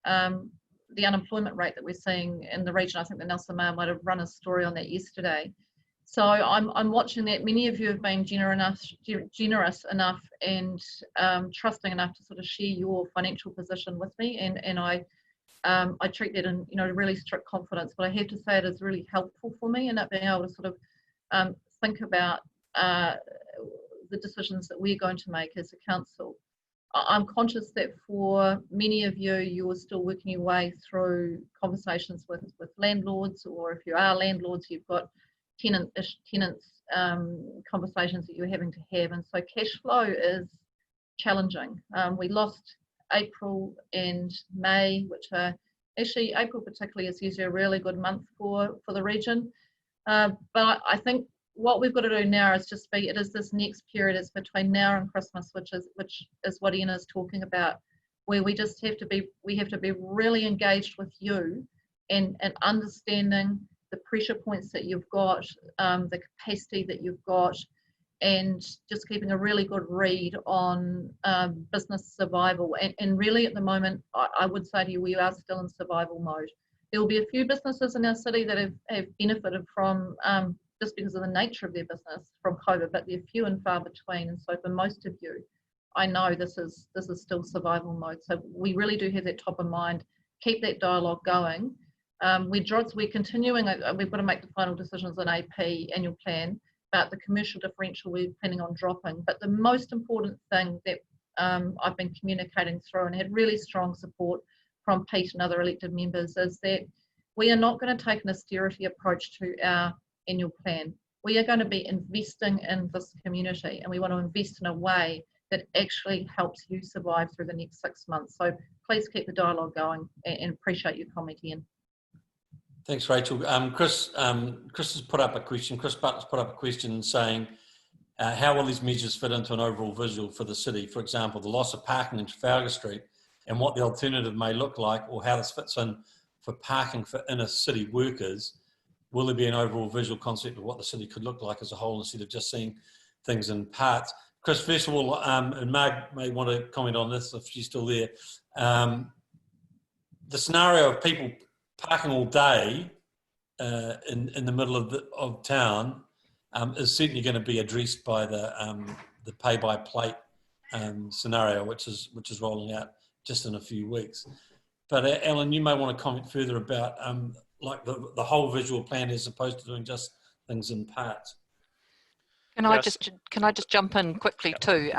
unemployment rate that we're seeing in the region. I think the Nelson Mail might have run a story on that yesterday. So I'm watching that. Many of you have been generous enough and trusting enough to sort of share your financial position with me, and I treat that in really strict confidence. But I have to say it is really helpful for me in not being able to sort of think about the decisions that we're going to make as a council. I'm conscious that for many of you, you're still working your way through conversations with landlords, or if you are landlords, you've got tenants conversations that you're having to have, and so cash flow is challenging. We lost April and May, which are actually, April particularly is usually a really good month for the region, but I think what we've got to do now is it is this next period, is between now and Christmas, which is what Ian is talking about, where we have to be really engaged with you and understanding the pressure points that you've got, the capacity that you've got, and just keeping a really good read on business survival. And really at the moment, I would say to you, we are still in survival mode. There will be a few businesses in our city that have benefited from, just because of the nature of their business, from COVID, but they're few and far between. And so for most of you, I know this is still survival mode. So we really do have that top of mind, keep that dialogue going. We're continuing, we've got to make the final decisions on AP annual plan, but the commercial differential we're planning on dropping. But the most important thing that I've been communicating through, and had really strong support from Pete and other elected members, is that we are not going to take an austerity approach to our annual plan. We are going to be investing in this community, and we want to invest in a way that actually helps you survive through the next 6 months. So please keep the dialogue going, and appreciate your comment, Ian. Thanks, Rachel. Chris has put up a question. Chris Butler's put up a question saying, how will these measures fit into an overall visual for the city? For example, the loss of parking in Trafalgar Street, and what the alternative may look like, or how this fits in for parking for inner city workers. Will there be an overall visual concept of what the city could look like as a whole, instead of just seeing things in parts? Chris, first of all, and Marg may want to comment on this if she's still there. The scenario of people parking all day in the middle of town is certainly going to be addressed by the pay by plate scenario, which is rolling out just in a few weeks. But Alan, you may want to comment further about like the whole visual plan as opposed to doing just things in parts. Can I just jump in quickly too,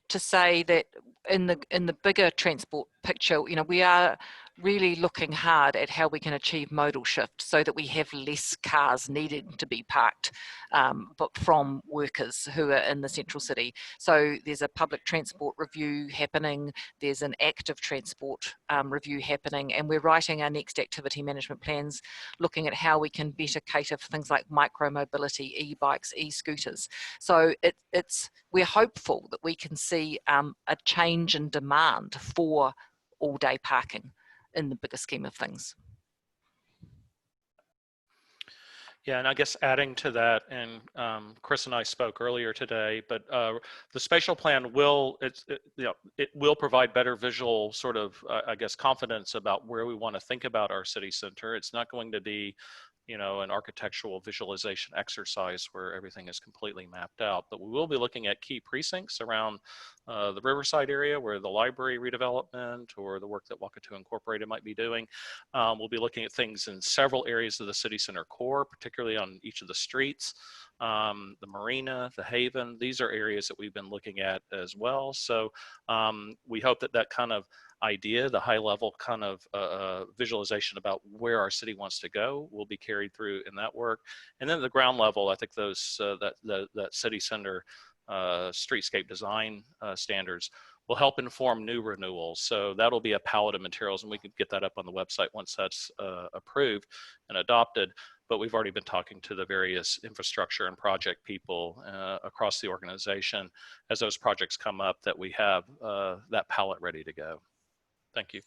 to say that in the bigger transport picture, we are really looking hard at how we can achieve modal shift so that we have less cars needing to be parked, but from workers who are in the central city. So there's a public transport review happening, there's an active transport review happening, and we're writing our next activity management plans, looking at how we can better cater for things like micro-mobility, e-bikes, e-scooters. So we're hopeful that we can see a change in demand for all-day parking in the bigger scheme of things. Yeah, and I guess adding to that, and Chris and I spoke earlier today, but the spatial plan will provide better visual sort of I guess confidence about where we want to think about our city center. It's not going to be an architectural visualization exercise where everything is completely mapped out, but we will be looking at key precincts around the Riverside area where the library redevelopment or the work that Wakatu Incorporated might be doing. We'll be looking at things in several areas of the city center core, particularly on each of the streets, the marina, the haven. These are areas that we've been looking at as well. So we hope that kind of idea, the high level kind of visualization about where our city wants to go will be carried through in that work. And then the ground level, I think those that city center streetscape design standards will help inform new renewals. So that'll be a palette of materials, and we can get that up on the website once that's approved and adopted. But we've already been talking to the various infrastructure and project people across the organization as those projects come up, that we have that palette ready to go. Thank you.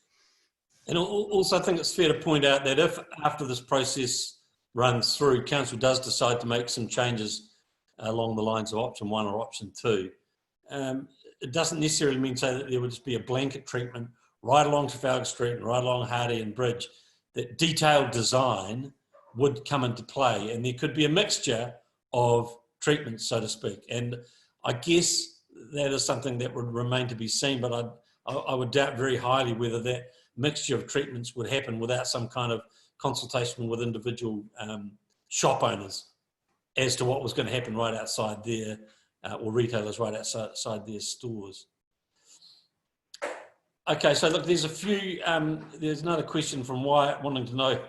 And also, I think it's fair to point out that if after this process runs through, council does decide to make some changes along the lines of option 1 or option 2, it doesn't necessarily mean say that there would just be a blanket treatment right along Trafalgar Street and right along Hardy and Bridge. That detailed design would come into play, and there could be a mixture of treatments, so to speak. And I guess that is something that would remain to be seen, but I would doubt very highly whether that mixture of treatments would happen without some kind of consultation with individual shop owners as to what was going to happen right outside their, or retailers right outside their stores. Okay, so look, there's a few, there's another question from Wyatt wanting to know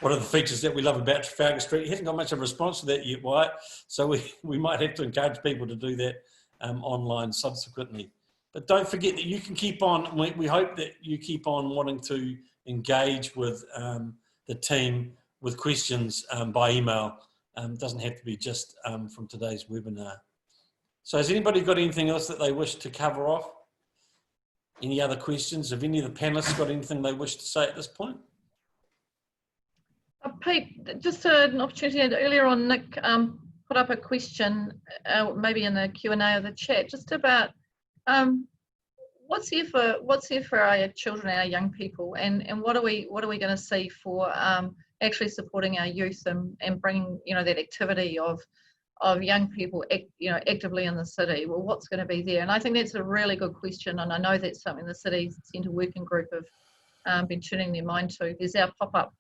what are the features that we love about Trafalgar Street. He hasn't got much of a response to that yet, Wyatt, so we might have to encourage people to do that online subsequently. But don't forget that you can keep on, we hope that you keep on wanting to engage with the team with questions by email. It doesn't have to be just from today's webinar. So has anybody got anything else that they wish to cover off? Any other questions? Have any of the panelists got anything they wish to say at this point? Pete, just an opportunity. Earlier on, Nick put up a question, maybe in the Q&A or the chat, just about what's here for our children, our young people, and what are we going to see for actually supporting our youth and bringing that activity of young people actively in the city. Well, what's going to be there? And I think that's a really good question, and I know that's something the City Centre Working Group have been turning their mind to. There's our pop-up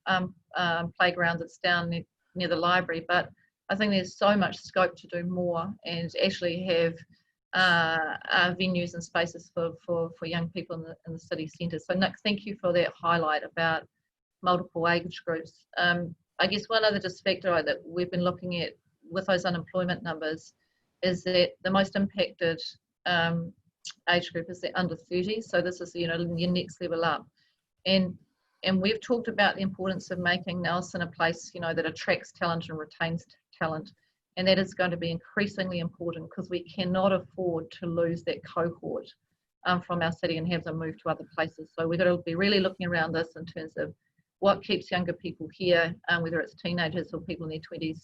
playground that's down near the library, but I think there's so much scope to do more and actually have venues and spaces for young people in the city centre. So Nick, thank you for that highlight about multiple age groups. I guess one other just factor that we've been looking at with those unemployment numbers is that the most impacted age group is the under 30. So this is your next level up, and we've talked about the importance of making Nelson a place that attracts talent and retains talent, and that is going to be increasingly important because we cannot afford to lose that cohort from our city and have them move to other places. So we've got to be really looking around this in terms of what keeps younger people here, whether it's teenagers or people in their 20s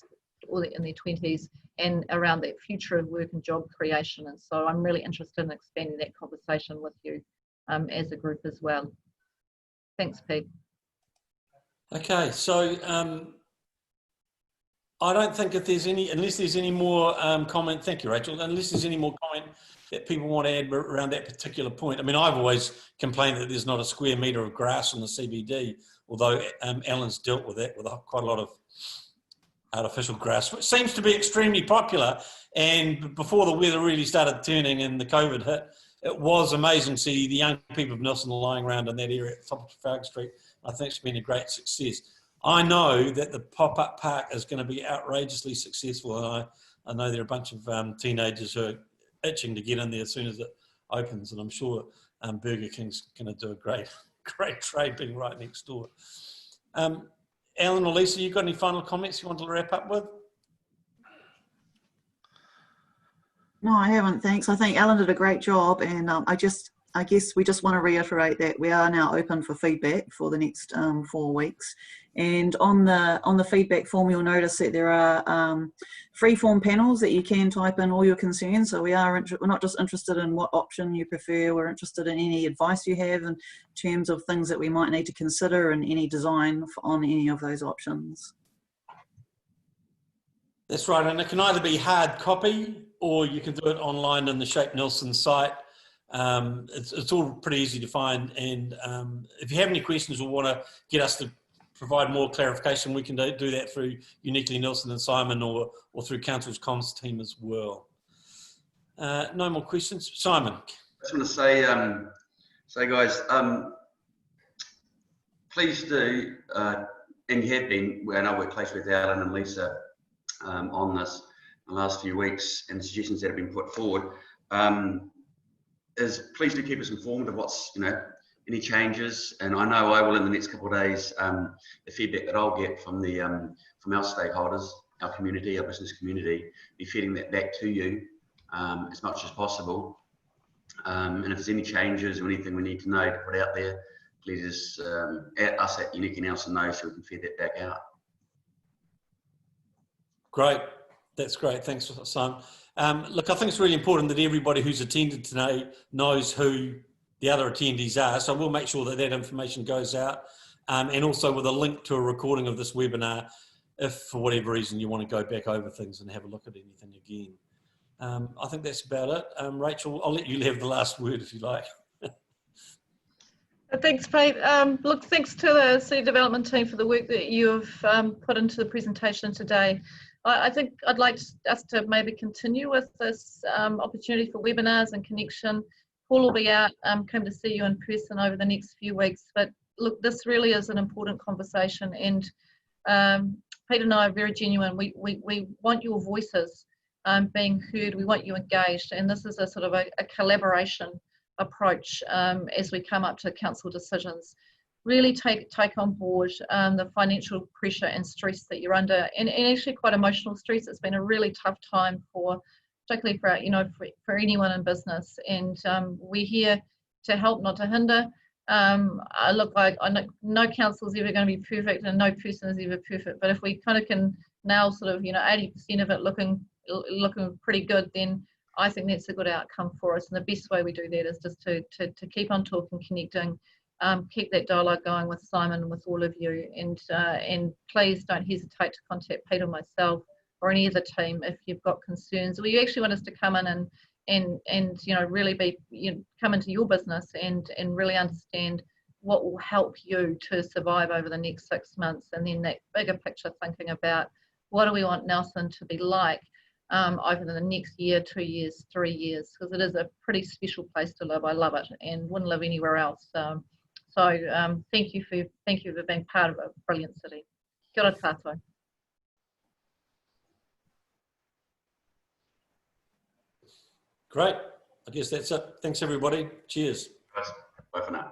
or in their 20s, and around that future of work and job creation. And so I'm really interested in expanding that conversation with you as a group as well. Thanks, Pete. Okay, so I don't think if there's unless there's any more comment, thank you, Rachel, unless there's any more comment that people want to add around that particular point. I mean, I've always complained that there's not a square metre of grass in the CBD, although Alan's dealt with that with quite a lot of artificial grass, which seems to be extremely popular. And before the weather really started turning and the COVID hit, it was amazing to see the young people of Nelson lying around in that area at the top of Trafalgar Street. I think it's been a great success. I know that the pop-up park is going to be outrageously successful, and I know there are a bunch of teenagers who are itching to get in there as soon as it opens, and I'm sure Burger King's going to do a great trade being right next door. Alan or Lisa, you got any final comments you want to wrap up with? No, I haven't, thanks. I think Alan did a great job, and I guess we just want to reiterate that we are now open for feedback for the next 4 weeks. And on the feedback form, you'll notice that there are free-form panels that you can type in all your concerns. So we're not just interested in what option you prefer, we're interested in any advice you have in terms of things that we might need to consider and any design on any of those options. That's right, and it can either be hard copy or you can do it online in the Shape Nelson site. It's all pretty easy to find, and if you have any questions or want to get us to provide more clarification, we can do that through Uniquely Nelson and Simon or through Council's comms team as well. No more questions. Simon. I just want to say guys, please do, and you have been, and I work closely with Alan and Lisa on this in the last few weeks, and the suggestions that have been put forward, is please do keep us informed of what's, any changes. And I know I will in the next couple of days, the feedback that I'll get from from our stakeholders, our community, our business community, be feeding that back to you as much as possible. And if there's any changes or anything we need to know to put out there, let us at Uniki Nelson know so we can feed that back out. Great. That's great. Thanks, Simon. Look, I think it's really important that everybody who's attended today knows who the other attendees are. So we'll make sure that that information goes out, and also with a link to a recording of this webinar, if for whatever reason you want to go back over things and have a look at anything again. I think that's about it. Rachel, I'll let you have the last word if you like. Thanks, Pete. Look, thanks to the City Development team for the work that you've put into the presentation today. I think I'd like us to maybe continue with this opportunity for webinars and connection. Paul will be out, come to see you in person over the next few weeks. But look, this really is an important conversation, and Pete and I are very genuine. We want your voices being heard. We want you engaged, and this is a sort of a collaboration approach as we come up to council decisions. Really take on board the financial pressure and stress that you're under, and actually quite emotional stress. It's been a really tough time particularly for anyone in business, and we're here to help, not to hinder. I know no council is ever going to be perfect, and no person is ever perfect. But if we kind of can nail sort of 80% of it looking pretty good, then I think that's a good outcome for us. And the best way we do that is just to keep on talking, connecting. Keep that dialogue going with Simon and with all of you, and please don't hesitate to contact Pete or myself or any of the team if you've got concerns, or you actually want us to come in and really be come into your business and really understand what will help you to survive over the next 6 months, and then that bigger picture thinking about what do we want Nelson to be like over the next year, 2 years, 3 years, because it is a pretty special place to live. I love it and wouldn't live anywhere else. So thank you for being part of a brilliant city. Kia ora tātou. Great. I guess that's it. Thanks, everybody. Cheers. Bye for now.